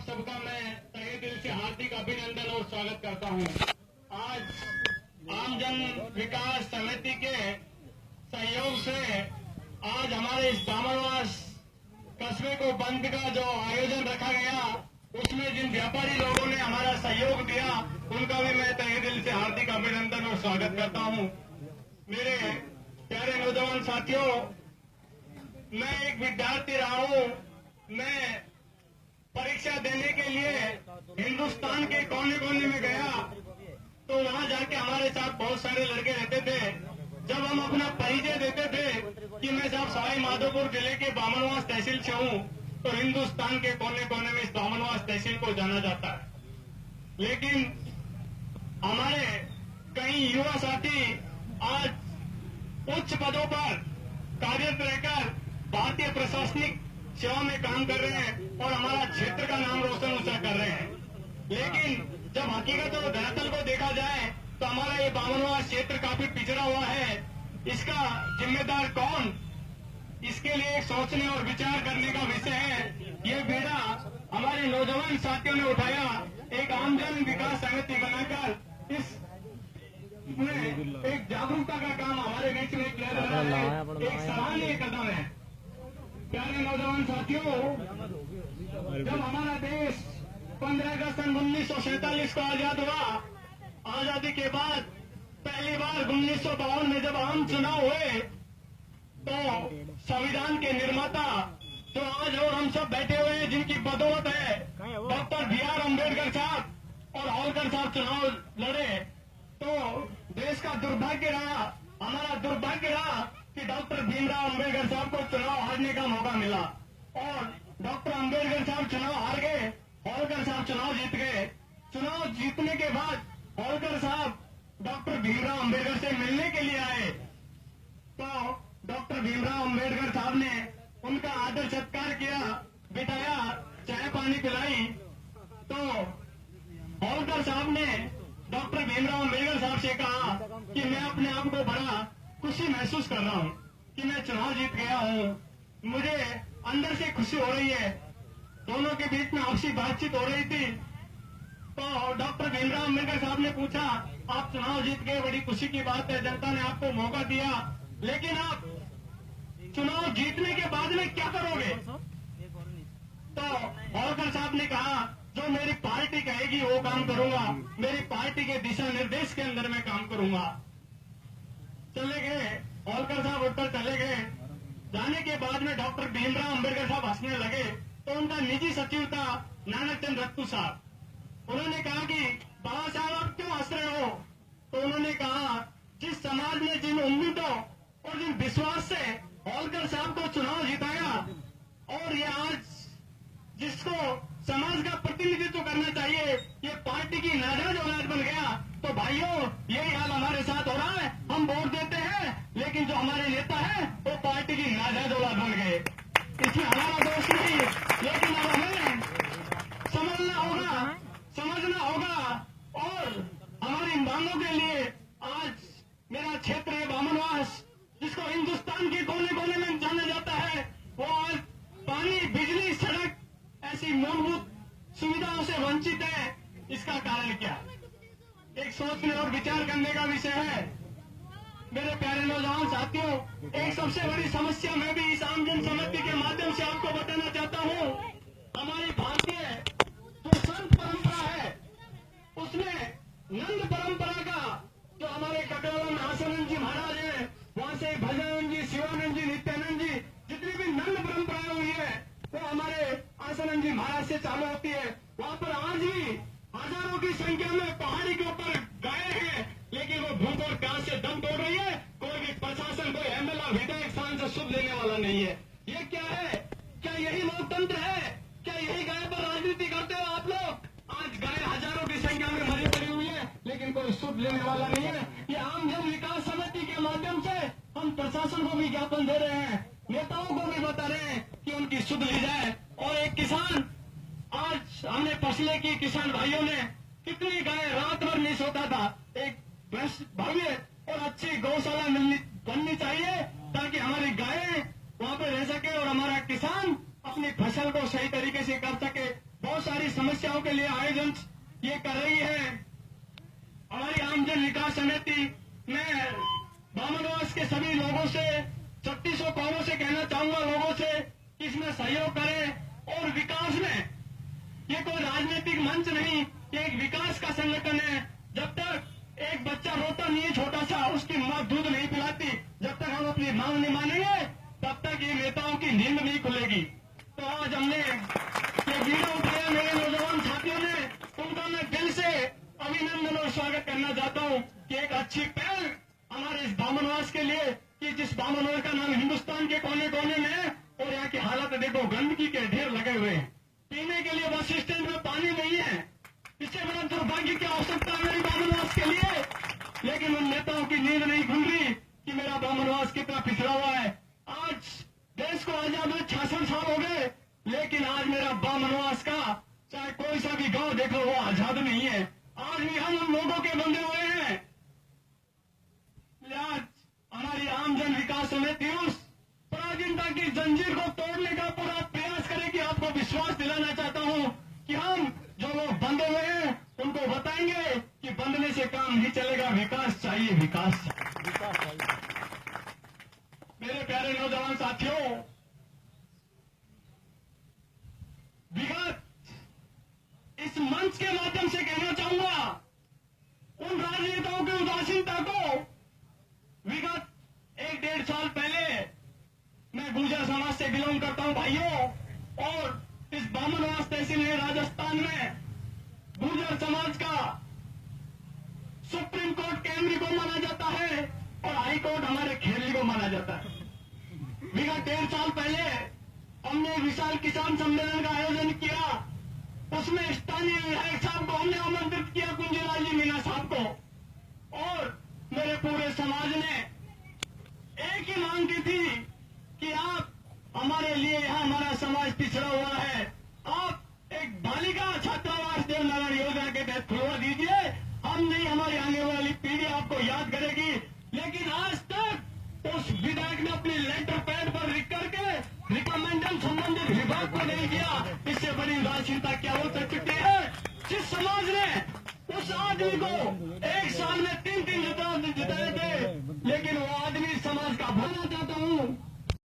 आप सबका मैं तहे दिल से हार्दिक अभिनंदन और स्वागत करता हूं। आज आम जन विकास समिति के सहयोग से आज हमारे इस दामनवास कस्बे को बंद का जो आयोजन रखा गया, उसमें जिन व्यापारी लोगों ने हमारा सहयोग दिया, उनका भी मैं तहे दिल से हार्दिक अभिनंदन और स्वागत करता हूं। मेरे प्यारे नौजवान साथियों, मैं एक विद्यार्थी रहा हूं। मैं परीक्षा देने के लिए हिंदुस्तान के कोने कोने में गया, तो वहां जाके हमारे साथ बहुत सारे लड़के रहते थे। जब हम अपना परिचय देते थे कि मैं साहब सवाई माधोपुर जिले के बामनवास तहसील से हूं, तो हिंदुस्तान के कोने कोने में इस बामनवास तहसील को जाना जाता है। लेकिन हमारे कई युवा साथी आज उच्च पदों पर कार्यरत रहकर भारतीय प्रशासनिक सेवा में काम कर रहे हैं और हमारा क्षेत्र का नाम रोशन ऊंचा कर रहे हैं। लेकिन जब हकीकत और धरातल को देखा जाए तो हमारा ये बामनवास क्षेत्र काफी पिछड़ा हुआ है। इसका जिम्मेदार कौन, इसके लिए सोचने और विचार करने का विषय है। ये बेड़ा हमारे नौजवान साथियों ने उठाया, एक आमजन विकास समिति बनाकर इस एक जागरूकता का काम हमारे बीच में किया जा रहा है। एक सराहनीय कदम है। प्यारे नौजवान साथियों, जब हमारा देश 15 अगस्त सन 1947 को आजाद हुआ, आजादी के बाद पहली बार 1952 में जब आम चुनाव हुए, तो संविधान के निर्माता जो आज और हम सब बैठे हुए हैं, जिनकी बदौलत है, डॉक्टर BR अम्बेडकर साहब और होलकर साहब चुनाव लड़े, तो देश का दुर्भाग्य रहा, हमारा दुर्भाग्य रहा कि डॉक्टर भीमराव अम्बेडकर साहब को चुनाव हारने का मौका मिला और डॉक्टर अम्बेडकर साहब चुनाव हार गए, होलकर साहब चुनाव जीत गए। चुनाव जीतने के बाद होलकर साहब डॉक्टर भीमराव अम्बेडकर से मिलने के लिए आए, तो डॉक्टर भीमराव अम्बेडकर साहब ने उनका आदर सत्कार किया, बिठाया, चाय पानी पिलाई। तो होलकर साहब ने डॉक्टर भीमराव अम्बेडकर साहब से कहा कि मैं अपने आप को बड़ा खुशी महसूस कर रहा हूं कि मैं चुनाव जीत गया हूं, मुझे अंदर से खुशी हो रही है। दोनों के बीच में आपसी बातचीत हो रही थी। तो डॉक्टर भीमराव अम्बेडकर साहब ने पूछा, आप चुनाव जीत गए, बड़ी खुशी की बात है, जनता ने आपको मौका दिया, लेकिन आप चुनाव जीतने के बाद में क्या करोगे? तो होलकर साहब ने कहा, जो मेरी पार्टी कहेगी वो काम करूंगा, मेरी पार्टी के दिशा निर्देश के अंदर मैं काम करूंगा। चले गए, होलकर साहब उठकर चले गए। जाने के बाद में डॉक्टर भीमराव अम्बेडकर साहब हंसने लगे, तो उनका निजी सचिव था नानक चंद रत्तू साहब। उन्होंने कहा कि बाबा साहब आप क्यों हंस रहे हो? तो उन्होंने कहा, जिस समाज ने जिन उम्मीदों और जिन विश्वास से होलकर साहब को चुनाव जिताया, और ये आज जिसको समाज का प्रतिनिधित्व करना चाहिए, ये पार्टी की नाजायज औलाद बन गया, तो भाइयों यही हाल हमारे साथ हो रहा है। हम वोट देते हैं, लेकिन जो हमारे नेता है वो पार्टी की नाजायज औलाद बन गए। इसमें हमारा दोष नहीं, लेकिन अब हमें समझना होगा और हमारी मांगों के लिए आज मेरा क्षेत्र है बामनवास, जिसको हिंदुस्तान के कोने कोने में जाना जाता है, वो आज पानी, बिजली, सड़क ऐसी मूलभूत सुविधाओं से वंचित है। इसका कारण क्या? एक सोचने और विचार करने का विषय है। मेरे प्यारे नौजवान साथियों, एक सबसे बड़ी समस्या मैं भी इस आमजन समिति के माध्यम से आपको बताना चाहता हूं। हमारी भारतीय जो संत परंपरा है, उसमें नंद परंपरा का जो हमारे कटोरा में आसानंद जी महाराज है, वहां से भजनानंद जी, शिवानंद जी, नित्यानंद जी, जितनी भी नंद परंपराएं हुई है, वो हमारे आसानंद जी महाराज से चालू होती है। वहां पर आज भी हजारों की संख्या में पहाड़ी के ऊपर गाय है, लेकिन वो भूख और प्यास से दम तोड़ रही है। कोई भी प्रशासन, कोई MLA, विधायक स्थान से शुभ लेने वाला नहीं है। ये क्या है? क्या यही लोकतंत्र है? क्या यही गाय पर राजनीति करते हो आप लोग? आज गाय हजारों की संख्या में मरी पड़ी हुई है, लेकिन कोई शुभ लेने वाला नहीं है। ये आम जन विकास समिति के माध्यम से हम प्रशासन को भी ज्ञापन दे रहे हैं, नेताओं को भी बता रहे हैं कि उनकी सुध ली जाए। और एक किसान, आज हमने फसलें की, किसान भाइयों ने कितनी गाय रात भर नहीं सोता था। एक भव्य और अच्छी गौशाला बननी चाहिए, ताकि हमारी गायें वहां पर रह सके और हमारा किसान अपनी फसल को सही तरीके से कर सके। बहुत बहुत सारी समस्याओं के लिए आयोजन ये कर रही है। हमारी आमजन विकास समिति मैं बामनवास के सभी लोगों से 3600 कौमों से कहना चाहूंगा लोगों से कि इसमें सहयोग करें और विकास में ये कोई राजनीतिक मंच नहीं, ये एक विकास का संगठन है। जब तक एक बच्चा रोता नहीं है छोटा सा, उसकी माँ दूध नहीं पिलाती, जब तक हम अपनी मांग नहीं मानेंगे तब तक ये नेताओं की नींद नहीं खुलेगी। तो आज हमने ये वीडियो उठाया मेरे नौजवान साथियों ने, उनका मैं दिल से अभिनंदन और स्वागत करना चाहता हूँ कि एक अच्छी पहल हमारे इस बामनवास के लिए, कि जिस बामनवास का नाम हिंदुस्तान के कोने कोने में है और यहाँ की हालत देखो, गंदगी के ढेर लगे हुए हैं, पीने के लिए बस स्टैंड में पानी नहीं है। इससे बड़ा दुर्भाग्य की आवश्यकता है मेरी बामनवास के लिए, लेकिन उन नेताओं की नींद नहीं खुल रही कि मेरा बामनवास कितना पिछड़ा हुआ है। आज देश को आजाद हुए 66 साल हो गए, लेकिन आज मेरा बामनवास का चाहे कोई सा भी गांव देखो वो आजाद नहीं है। आज भी हम उन लोगों के बंधे हुए हैं। आज हमारी आमजन विकास समिति उस पराधीनता की जंजीर को तोड़ने का पूरा प्रयास करेगी। आपको विश्वास दिलाना चाहता हूं कि हम जो लोग बंधे हुए हैं उनको बताएंगे कि बंधने से काम नहीं चलेगा, विकास चाहिए, विकास चाहिए। मेरे प्यारे नौजवान साथियों, विगत इस मंच के माध्यम से कहना चाहूंगा उन राजनेताओं की उदासीनता को। विगत 1-1.5 साल पहले मैं गुर्जर समाज से बिलोंग करता हूं भाइयों, और इस बामनवास तहसील में राजस्थान में गुर्जर समाज का सुप्रीम कोर्ट केंद्र को माना जाता है और हाई कोर्ट हमारे खेली को माना जाता है। विगत 1.5 साल पहले हमने विशाल किसान सम्मेलन का आयोजन किया, उसमें स्थानीय विधायक साहब को हमने आमंत्रित किया, कुंजीलाल जी मीणा साहब को, और मेरे पूरे समाज ने एक ही मांग की थी कि आप हमारे लिए, यहाँ हमारा समाज पिछड़ा हुआ है, आप एक बालिका छात्रावास देवनारायण योजना के तहत खुलवा दीजिए, हम नहीं हमारी आने वाली पीढ़ी आपको याद करेगी। लेकिन आज तक उस विधायक ने अपनी लेटर पैड पर लिख करके रिकमेंडन संबंधित विभाग को नहीं दिया। इससे बड़ी उदासीनता क्या हो सकती है? जिस समाज ने उस आदमी को 1 साल में 3 जिताए थे, लेकिन वो आदमी समाज का भला चाहता